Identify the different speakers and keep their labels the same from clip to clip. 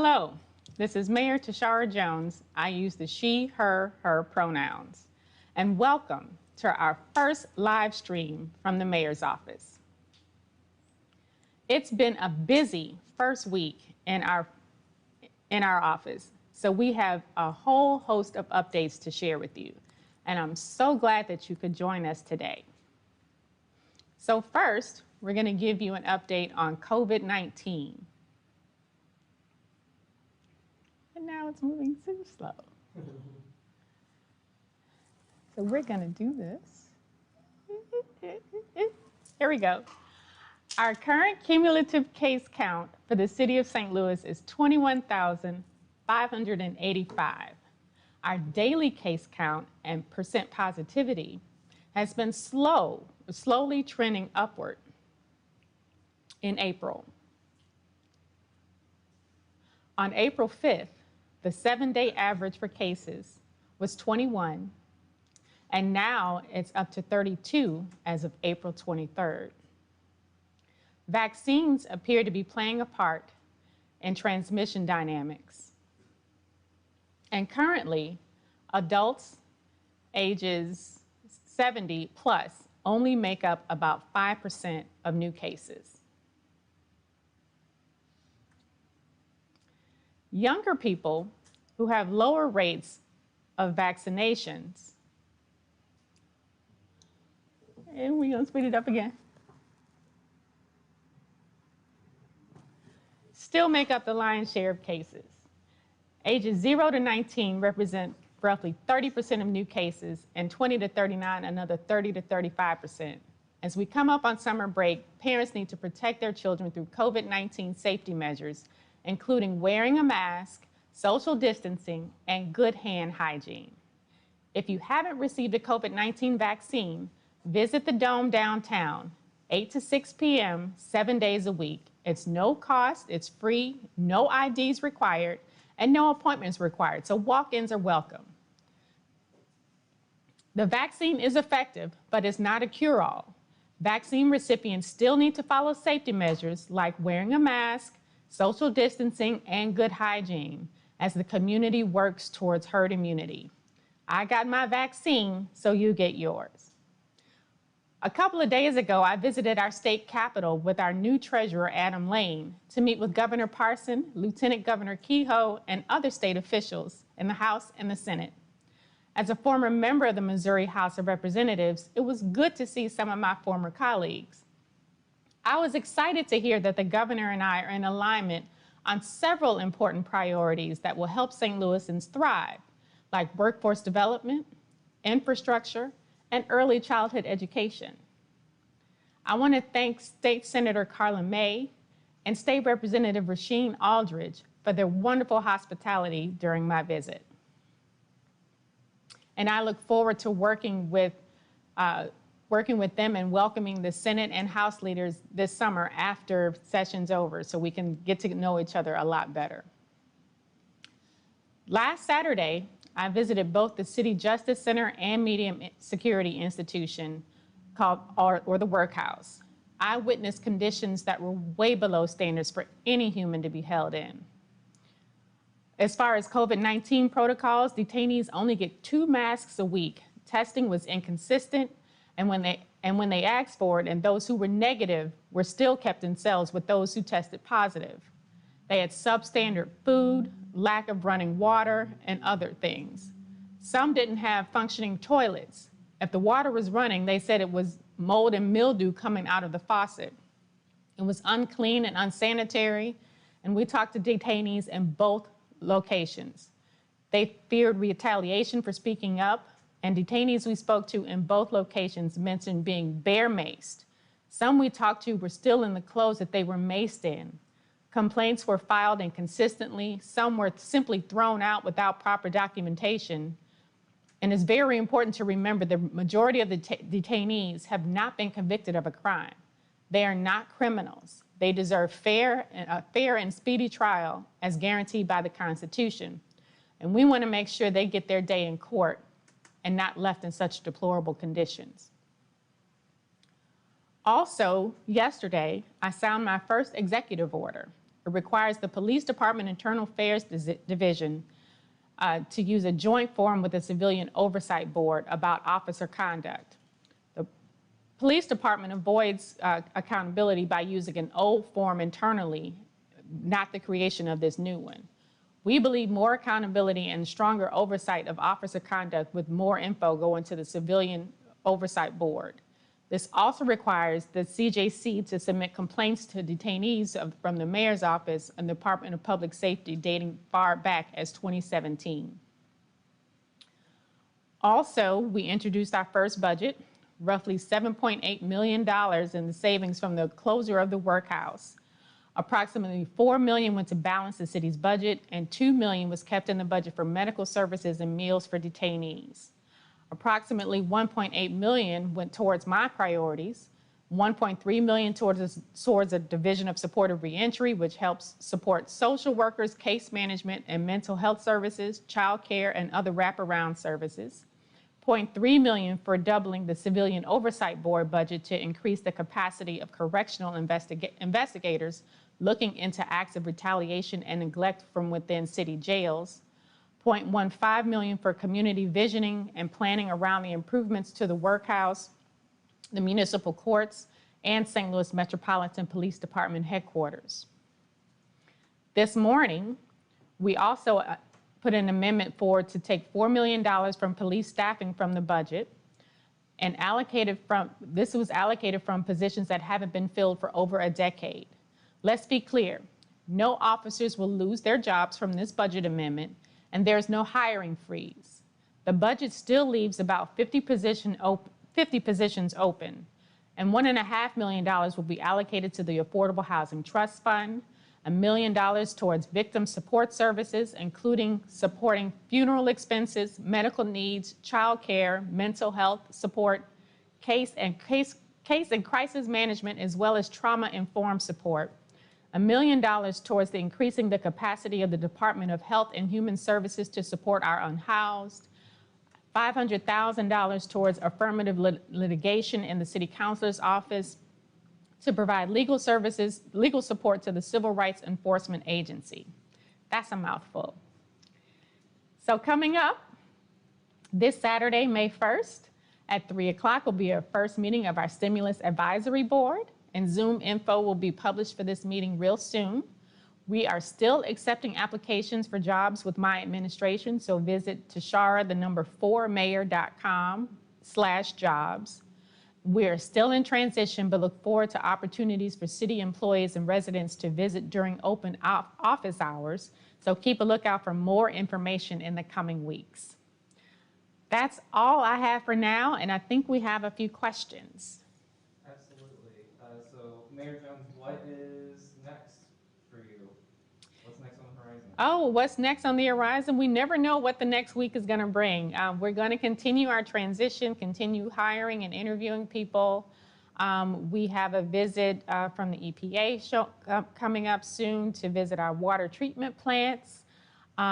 Speaker 1: Hello, this is Mayor Tishaura Jones. I use the she, her pronouns. And welcome to our first live stream from the mayor's office. It's been a busy first week in our office, so we have a whole host of updates to share with you. And I'm so glad that you could join us today. So first, we're going to give you an update on COVID-19. And now it's moving too slow. So we're going to do this. Here we go. Our current cumulative case count for the city of St. Louis is 21,585. Our daily case count and percent positivity has been slowly trending upward in April. On April 5th, the 7-day average for cases was 21, and now it's up to 32 as of April 23rd. Vaccines appear to be playing a part in transmission dynamics. And currently, adults ages 70 plus only make up about 5% of new cases. Younger people who have lower rates of vaccinations, and we're going to speed it up again, still make up the lion's share of cases. Ages 0 to 19 represent roughly 30% of new cases, and 20 to 39, another 30 to 35%. As we come up on summer break, parents need to protect their children through COVID-19 safety measures, including wearing a mask, social distancing, and good hand hygiene. If you haven't received a COVID-19 vaccine, visit the Dome downtown, 8 to 6 p.m., 7 days a week. It's no cost, it's free, no IDs required, and no appointments required, so walk-ins are welcome. The vaccine is effective, but it's not a cure-all. Vaccine recipients still need to follow safety measures like wearing a mask, social distancing, and good hygiene as the community works towards herd immunity. I got my vaccine, so you get yours. A couple of days ago, I visited our state capitol with our new treasurer, Adam Lane, to meet with Governor Parson, Lieutenant Governor Kehoe, and other state officials in the House and the Senate. As a former member of the Missouri House of Representatives, it was good to see some of my former colleagues. I was excited to hear that the governor and I are in alignment on several important priorities that will help St. Louisans thrive, like workforce development, infrastructure, and early childhood education. I want to thank State Senator Carla May and State Representative Rasheen Aldridge for their wonderful hospitality during my visit. And I look forward to working with them and welcoming the Senate and House leaders this summer after session's over so we can get to know each other a lot better. Last Saturday, I visited both the City Justice Center and Medium Security Institution called or the Workhouse. I witnessed conditions that were way below standards for any human to be held in. As far as COVID-19 protocols, detainees only get 2 masks a week. Testing was inconsistent, and when they asked for it, and those who were negative were still kept in cells with those who tested positive. They had substandard food, lack of running water, and other things. Some didn't have functioning toilets. If the water was running, they said it was mold and mildew coming out of the faucet. It was unclean and unsanitary, and we talked to detainees in both locations. They feared retaliation for speaking up, and detainees we spoke to in both locations mentioned being bear maced. Some we talked to were still in the clothes that they were maced in. Complaints were filed inconsistently. Some were simply thrown out without proper documentation. And it's very important to remember the majority of the detainees have not been convicted of a crime. They are not criminals. They deserve a fair and speedy trial as guaranteed by the Constitution. And we want to make sure they get their day in court and not left in such deplorable conditions. Also, yesterday, I signed my first executive order It requires the Police Department Internal Affairs Division to use a joint forum with the Civilian Oversight Board about officer conduct. The Police Department avoids accountability by using an old form internally, not the creation of this new one. We believe more accountability and stronger oversight of officer conduct with more info going to the Civilian Oversight Board. This also requires the CJC to submit complaints to detainees from the Mayor's Office and the Department of Public Safety dating far back as 2017. Also, we introduced our first budget, roughly $7.8 million in the savings from the closure of the workhouse. Approximately $4 million went to balance the city's budget, and $2 million was kept in the budget for medical services and meals for detainees. Approximately $1.8 million went towards my priorities, $1.3 million towards a division of supportive reentry, which helps support social workers, case management, and mental health services, child care, and other wraparound services. $0.3 million for doubling the Civilian Oversight Board budget to increase the capacity of correctional investigators looking into acts of retaliation and neglect from within city jails. $0.15 million for community visioning and planning around the improvements to the workhouse, the municipal courts, and St. Louis Metropolitan Police Department headquarters. This morning, we also put an amendment forward to take $4 million from police staffing from the budget and this was allocated from positions that haven't been filled for over a decade. Let's be clear, no officers will lose their jobs from this budget amendment, and there's no hiring freeze. The budget still leaves about 50 positions open, and $1.5 million will be allocated to the Affordable Housing Trust Fund, $1 million towards victim support services, including supporting funeral expenses, medical needs, child care, mental health support, case and crisis management, as well as trauma-informed support. $1 million towards increasing the capacity of the Department of Health and Human Services to support our unhoused, $500,000 towards affirmative litigation in the City Councilor's Office to provide legal support to the Civil Rights Enforcement Agency. That's a mouthful. So coming up, this Saturday, May 1st, at 3 o'clock will be our first meeting of our Stimulus Advisory Board, and Zoom info will be published for this meeting real soon. We are still accepting applications for jobs with my administration, so visit Tishaura4mayor.com/jobs. We're still in transition, but look forward to opportunities for city employees and residents to visit during open office hours, so keep a lookout for more information in the coming weeks. That's all I have for now, and I think we have a few questions.
Speaker 2: So Mayor Jones, what is next for you? What's next on the horizon?
Speaker 1: Oh, what's next on the horizon? We never know what the next week is going to bring. We're going to continue our transition, continue hiring and interviewing people. We have a visit from the EPA coming up soon to visit our water treatment plants. We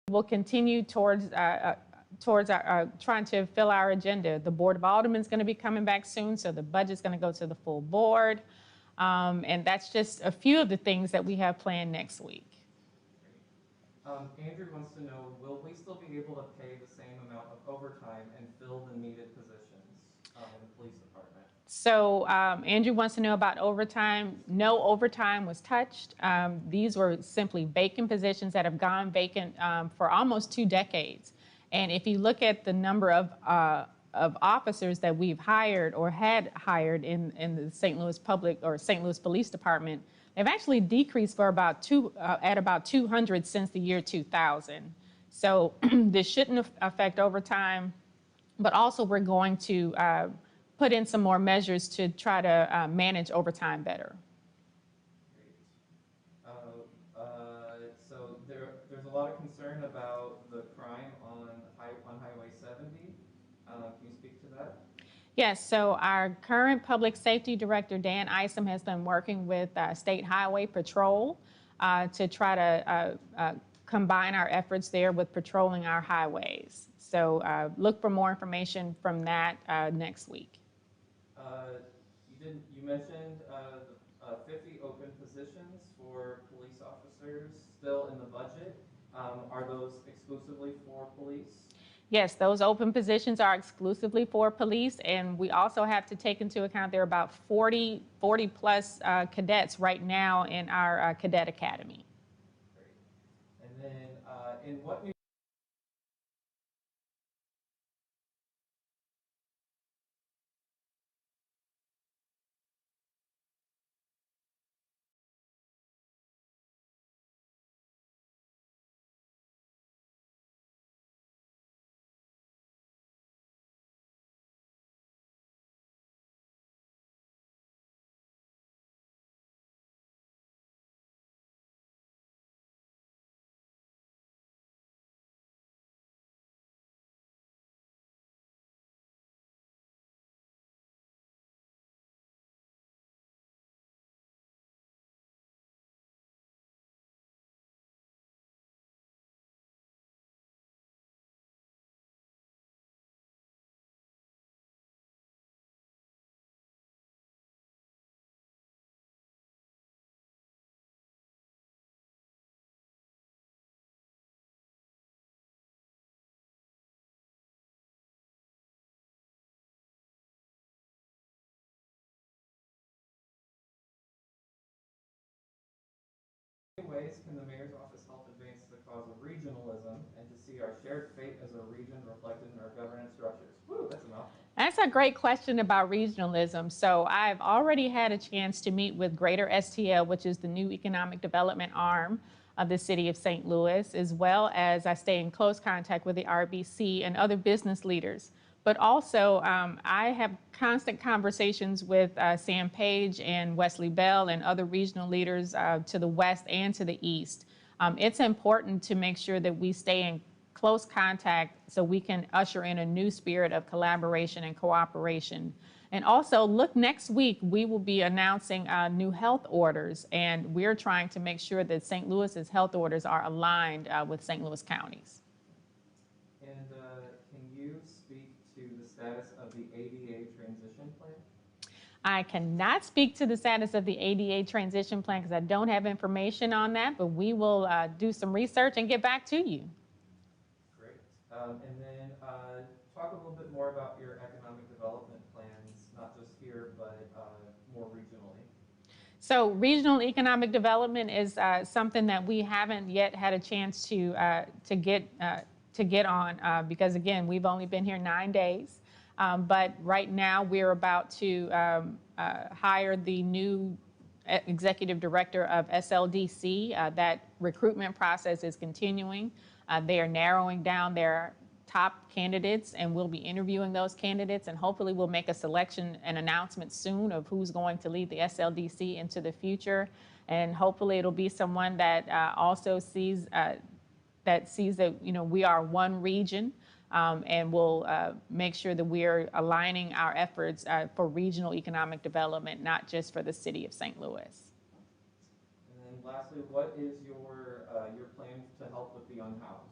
Speaker 1: will continue towards trying to fill our agenda. The Board of Aldermen is going to be coming back soon, so the budget's going to go to the full board. And that's just a few of the things that we have planned next week.
Speaker 2: Andrew wants to know, will we still be able to pay the same amount of overtime and fill the needed positions in the police department?
Speaker 1: So Andrew wants to know about overtime. No overtime was touched. These were simply vacant positions that have gone vacant for almost 2 decades. And if you look at the number of officers that we've hired or had hired in the St. Louis Police Department, they've actually decreased for about 200 since the year 2000. So this shouldn't affect overtime, but also we're going to put in some more measures to try to manage overtime better.
Speaker 2: Great. So there's a lot of concern about the crime on Highway 70. Can you speak to that?
Speaker 1: Yes, so our current Public Safety Director, Dan Isom, has been working with State Highway Patrol to try to combine our efforts there with patrolling our highways. So look for more information from that next week.
Speaker 2: You mentioned 50 open positions for police officers still in the budget. Are those exclusively for police?
Speaker 1: Yes, those open positions are exclusively for police, and we also have to take into account there are about 40 plus cadets right now in our cadet academy.
Speaker 2: Great. And then in what new ways can the mayor's office help advance the cause of regionalism and to see our shared fate as a region reflected in our governance structures? Woo, that's a mouthful.
Speaker 1: That's a great question about regionalism. So I've already had a chance to meet with Greater STL, which is the new economic development arm of the city of St. Louis, as well as I stay in close contact with the RBC and other business leaders. But also, I have constant conversations with Sam Page and Wesley Bell and other regional leaders to the west and to the east. It's important to make sure that we stay in close contact so we can usher in a new spirit of collaboration and cooperation. And also, look, next week we will be announcing new health orders, and we're trying to make sure that St. Louis's health orders are aligned with St. Louis counties.
Speaker 2: And can you speak to the status of the ADA transition plan?
Speaker 1: I cannot speak to the status of the ADA transition plan because I don't have information on that, but we will do some research and get back to you.
Speaker 2: Great. And then talk a little bit more about your economic development plans, not just here, but more regionally.
Speaker 1: So regional economic development is something that we haven't yet had a chance to get on because, again, we've only been here 9 days. But right now we're about to hire the new executive director of SLDC. That recruitment process is continuing. They are narrowing down their top candidates, and we'll be interviewing those candidates, and hopefully we'll make a selection and announcement soon of who's going to lead the SLDC into the future. And hopefully it'll be someone that also sees that we are one region, and we'll make sure that we're aligning our efforts for regional economic development, not just for the city of St. Louis.
Speaker 2: And then lastly, what is your plan to help with the unhoused?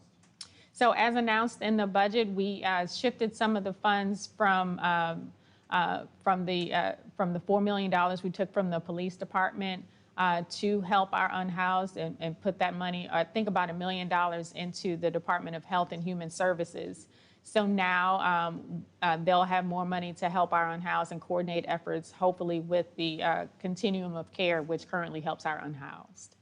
Speaker 1: So as announced in the budget, we shifted some of the funds from the $4 million we took from the police department to help our unhoused and put that money, I think about $1 million into the Department of Health and Human Services. So now they'll have more money to help our unhoused and coordinate efforts, hopefully with the continuum of care, which currently helps our unhoused.